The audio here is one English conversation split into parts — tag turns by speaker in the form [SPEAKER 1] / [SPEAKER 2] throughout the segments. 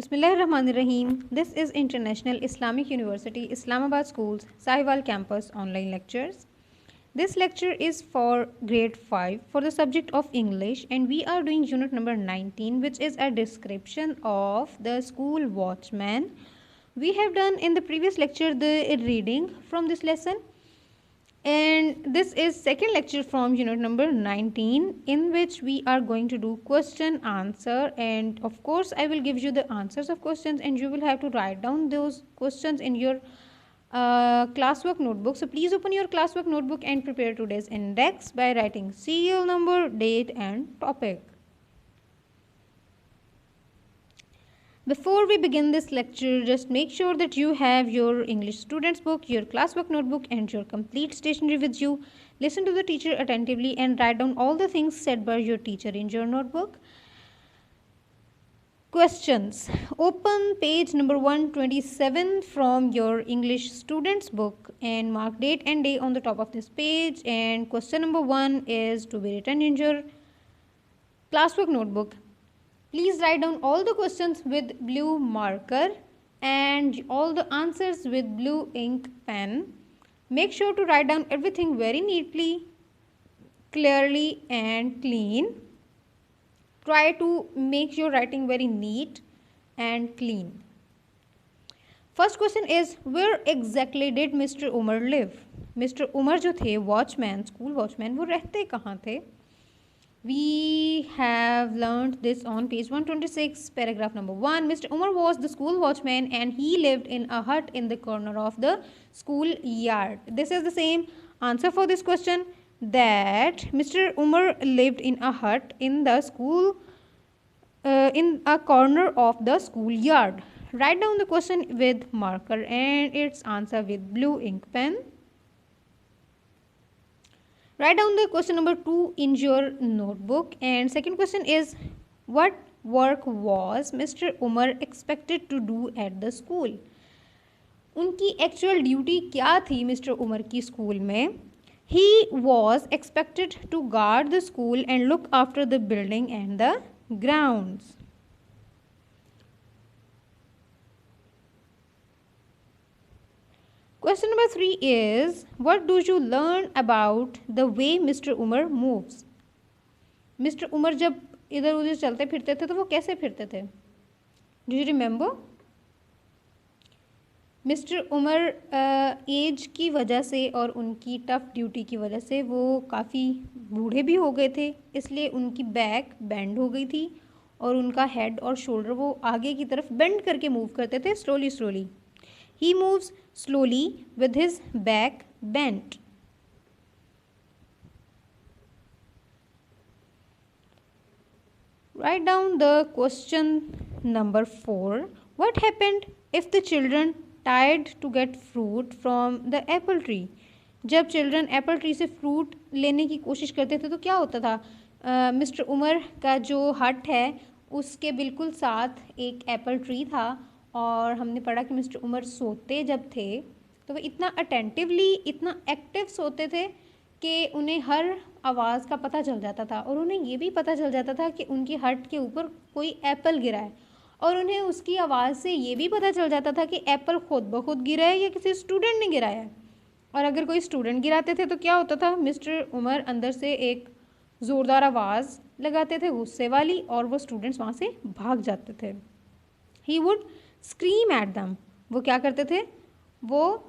[SPEAKER 1] Bismillahirrahmanirrahim. This is International Islamic University, Islamabad Schools, Sahiwal Campus online lectures. This lecture is for grade 5 for the subject of English, and we are doing unit number 19, which is a description of the school watchman. We have done in the previous lecture the reading from this lesson, and this is second lecture from unit number 19, in which we are going to do question answer, and of course I will give you the answers of questions and you will have to write down those questions in your classwork notebook. So please open your classwork notebook and prepare today's index by writing serial number, date and topic. Before we begin this lecture, just make sure that you have your English student's book, your classwork notebook and your complete stationery with you. Listen to the teacher attentively and write down all the things said by your teacher in your notebook. Questions. Open page number 127 from your English student's book and mark date and day on the top of this page. And question number 1 is to be written in your classwork notebook. Please write down all the questions with blue marker and all the answers with blue ink pen. Make sure to write down everything very neatly, clearly and clean. Try to make your writing very neat and clean. First question is, where exactly did Mr. Umar live? Mr. Umar जो थे watchman, school watchman, वो रहते कहाँ थे? We have learned this on page 126, paragraph number 1. Mr. Umar was the school watchman and he lived in a hut in the corner of the school yard. This is the same answer for this question, that Mr. Umar lived in a hut in the school, in a corner of the school yard. Write down the question with marker and its answer with blue ink pen. Write down the question number 2 in your notebook. And second question is, what work was Mr. Umar expected to do at the school? उनकी actual duty क्या थी mister Umar की school में? He was expected to guard the school and look after the building and the grounds. Question number 3 is, what do you learn about the way Mr. Umar moves? Mr. Umar जब इधर उधर चलते फिरते थे तो वो कैसे फिरते थे? Do you remember? Mister Umar age की वजह से और उनकी टफ़ ड्यूटी की वजह से वो काफ़ी बूढ़े भी हो गए थे, इसलिए उनकी बैक बेंड हो गई थी और उनका हेड और शोल्डर वो आगे की तरफ बेंड करके मूव करते थे slowly. He moves slowly with his back bent. Write down the question number 4. What happened if the children tried to get fruit from the apple tree? जब चिल्ड्रन एप्पल ट्री से fruit लेने की कोशिश करते थे तो क्या होता था? मिस्टर उमर का जो हट है उसके बिल्कुल साथ एक एप्पल ट्री था और हमने पढ़ा कि मिस्टर उमर सोते जब थे तो वे इतना अटेंटिवली, इतना एक्टिव सोते थे कि उन्हें हर आवाज़ का पता चल जाता था और उन्हें ये भी पता चल जाता था कि उनकी हट के ऊपर कोई एप्पल गिरा है और उन्हें उसकी आवाज़ से ये भी पता चल जाता था कि एप्पल खुद ब खुद गिरा है या किसी स्टूडेंट ने गिराया है. और अगर कोई स्टूडेंट गिराते थे तो क्या होता था? मिस्टर उमर अंदर से एक ज़ोरदार आवाज़ लगाते थे गुस्से वाली और वो स्टूडेंट्स वहाँ से भाग जाते थे. ही वुड स्क्रीम एट दम. वो क्या करते थे? वो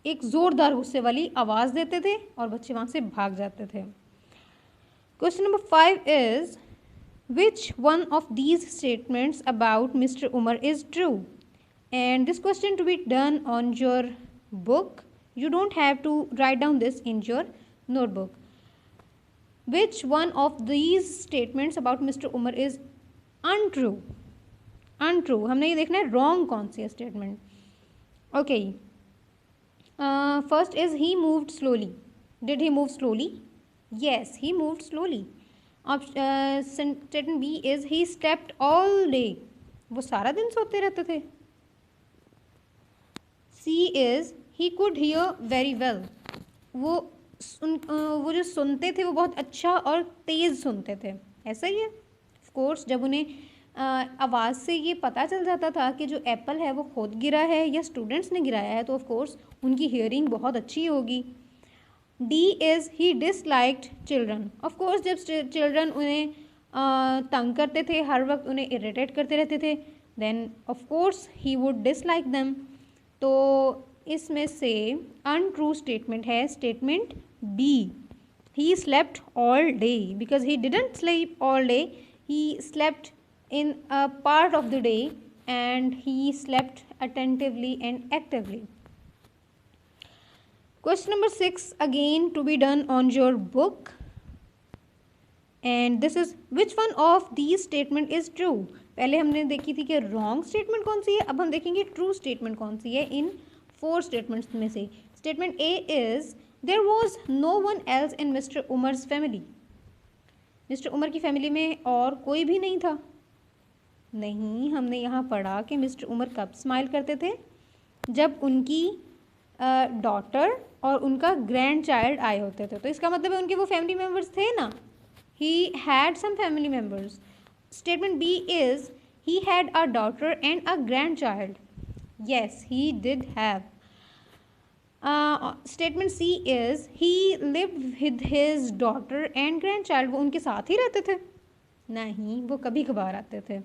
[SPEAKER 1] एक ज़ोरदार गुस्से वाली आवाज़ देते थे और बच्चे वहाँ से भाग जाते थे. Question number 5 is, which one of these statements about Mr. Umar is true? And this question to be done on your book. You don't have to write down this in your notebook. Which one of these statements about Mr. Umar is untrue? Untrue. हमने ये देखना है wrong कौन सी है statement. Okay. First is, he moved slowly. Did he move slowly? Yes, he moved slowly. Statement B is, he slept all day. वो सारा दिन सोते रहते थे. C is, he could hear very well. वो जो सुनते थे वो बहुत अच्छा और तेज़ सुनते थे. ऐसा ही है. Of course, जब उन्हें आवाज़ से ये पता चल जाता था कि जो एप्पल है वो खुद गिरा है या स्टूडेंट्स ने गिराया है, तो ऑफ कोर्स उनकी हियरिंग बहुत अच्छी होगी। D is he disliked children. Of course जब चिल्ड्रन उन्हें तंग करते थे, हर वक्त उन्हें इरिटेट करते रहते थे, then of course he would dislike them. तो इसमें से अनट्रू स्टेटमेंट है statement B, he slept all day, because he didn't sleep all day, he slept in a part of the day and he slept attentively and actively. Question number 6 again to be done on your book, and this is which one of these statement is true. पहले हमने देखी थी कि wrong statement कौन सी है, अब हम देखेंगे true statement कौन सी है इन 4 statements में से। Statement A is there was no one else in Mr. Umar's family. Mister Umar की फैमिली में और कोई भी नहीं था। नहीं, हमने यहाँ पढ़ा कि मिस्टर उमर कब स्माइल करते थे, जब उनकी डॉटर और उनका ग्रैंड चाइल्ड आए होते थे। तो इसका मतलब है उनके वो फैमिली मेम्बर्स थे ना, he had some family members. Statement B is he had a daughter and a grandchild. Yes, he did have. Statement C is he lived with his daughter and grandchild. वो उनके साथ ही रहते थे? नहीं, वो कभी कभार आते थे।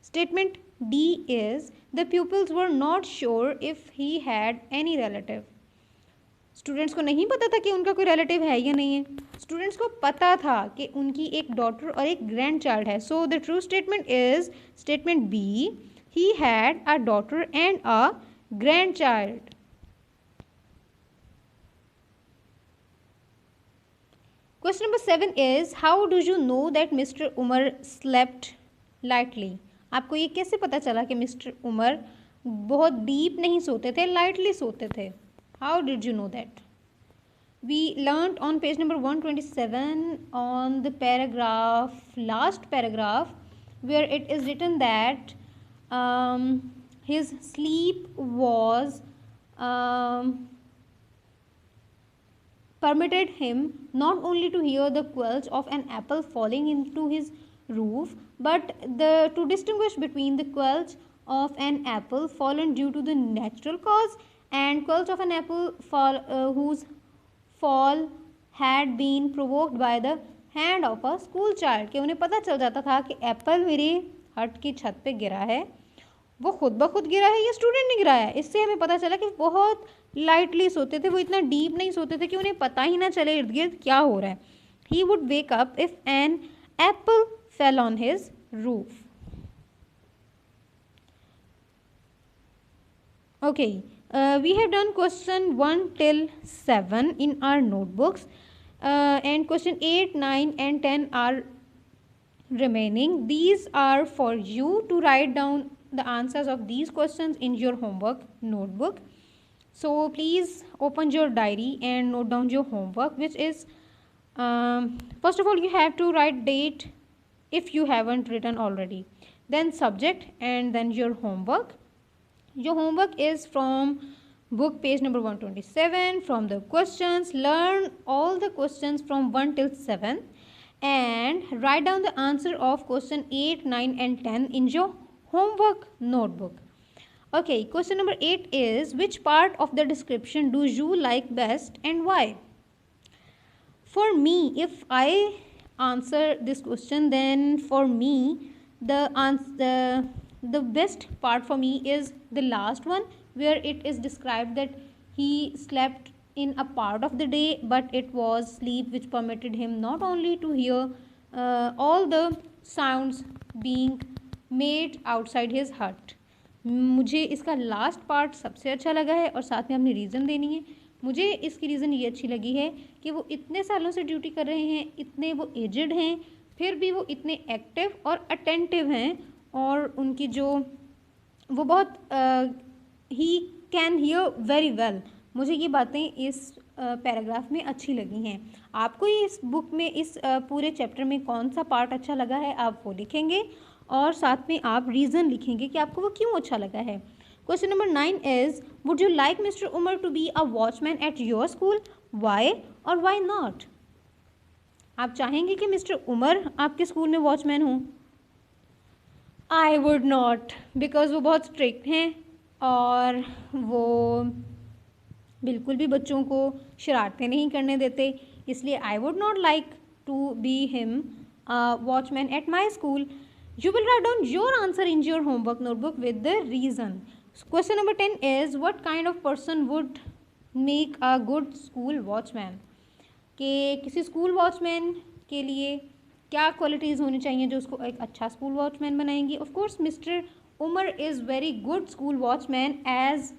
[SPEAKER 1] Statement D is the people's were not sure if he had any relative. Students को नहीं पता था कि उनका कोई रिलेटिव है या नहीं है। स्टूडेंट्स को पता था कि उनकी एक डॉटर और एक ग्रैंड चाइल्ड है। So the true statement is statement B, he had a daughter and a grandchild. Question number 7 is how do you know that Mr. Umar slept lightly? आपको ये कैसे पता चला कि मिस्टर उमर बहुत डीप नहीं सोते थे, लाइटली सोते थे? How did you know that? We learnt on page number 127 on the paragraph, last paragraph, where it is written that his sleep was permitted him not only to hear the quills of an apple falling into his roof, but to distinguish between the quills of an apple fallen due to the natural cause and quills of an apple whose fall had been provoked by the hand of a school child। कि उन्हें पता चल जाता था कि Apple मेरी हट की छत पे गिरा है, वो खुद ब खुद गिरा है या स्टूडेंट ने गिराया है। इससे हमें पता चला कि बहुत लाइटली सोते थे, वो इतना डीप नहीं सोते थे कि उन्हें पता ही ना चले इर्द गिर्द क्या हो रहा है। He would wake up if an apple fell on his roof. Okay, we have done question 1 till 7 in our notebooks, and question 8, 9 and 10 are remaining. These are for you to write down the answers of these questions in your homework notebook. So please open your diary and note down your homework, which is first of all you have to write date if you haven't written already, then subject, and then your homework. Your homework is from book page number 127, from the questions. Learn all the questions from 1 till 7 and write down the answer of question 8, 9 and 10 in your homework notebook. Okay, question number 8 is which part of the description do you like best and why? For me, if I answer this question, then for me the best part for me is the last one, where it is described that he slept in a part of the day, but it was sleep which permitted him not only to hear all the sounds being made outside his hut. मुझे इसका last part सबसे अच्छा लगा है और साथ में हमने रीज़न देनी है। मुझे इसकी रीज़न ये अच्छी लगी है कि वो इतने सालों से ड्यूटी कर रहे हैं, इतने वो एजड हैं, फिर भी वो इतने एक्टिव और अटेंटिव हैं, और उनकी जो वो बहुत he can hear very well. मुझे ये बातें इस पैराग्राफ में अच्छी लगी हैं। आपको इस बुक में इस पूरे चैप्टर में कौन सा पार्ट अच्छा लगा है आप वो लिखेंगे, और साथ में आप रीज़न लिखेंगे कि आपको वो क्यों अच्छा लगा है। Question number 9 is would you like mister Umar to be a watchman at your school, why और वाई नॉट? आप चाहेंगे कि मिस्टर उमर आपके स्कूल में वॉचमैन हों? आई वुड नॉट, बिकॉज वो बहुत स्ट्रिक्ट हैं और वो बिल्कुल भी बच्चों को शरारतें नहीं करने देते, इसलिए I would not like to be him watchman at my school. You will write down your answer in your homework notebook with the reason. Question number 10 is what kind of person would make a good school watchman? कि किसी school watchman के लिए क्या qualities होनी चाहिए जो उसको एक अच्छा स्कूल वॉचमैन बनाएंगी. Of course mister Umar is very good school watchman as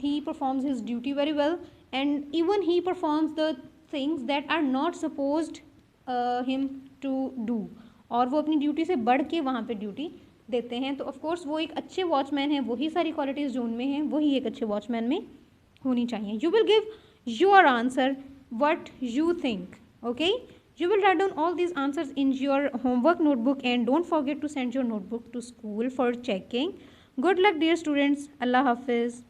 [SPEAKER 1] he performs his duty very well and even he performs the things that are not supposed him to do. और वो अपनी ड्यूटी से बढ़ के वहाँ पे duty देते हैं, तो ऑफ कोर्स वो एक अच्छे वॉचमैन हैं. वही सारी क्वालिटीज़ जो उनमें हैं वही एक अच्छे वॉचमैन में होनी चाहिए. You will give your answer what you think. Okay, you will write down all these answers in your homework notebook and don't forget to send your notebook to school for checking. Good luck dear students. Allah Hafiz.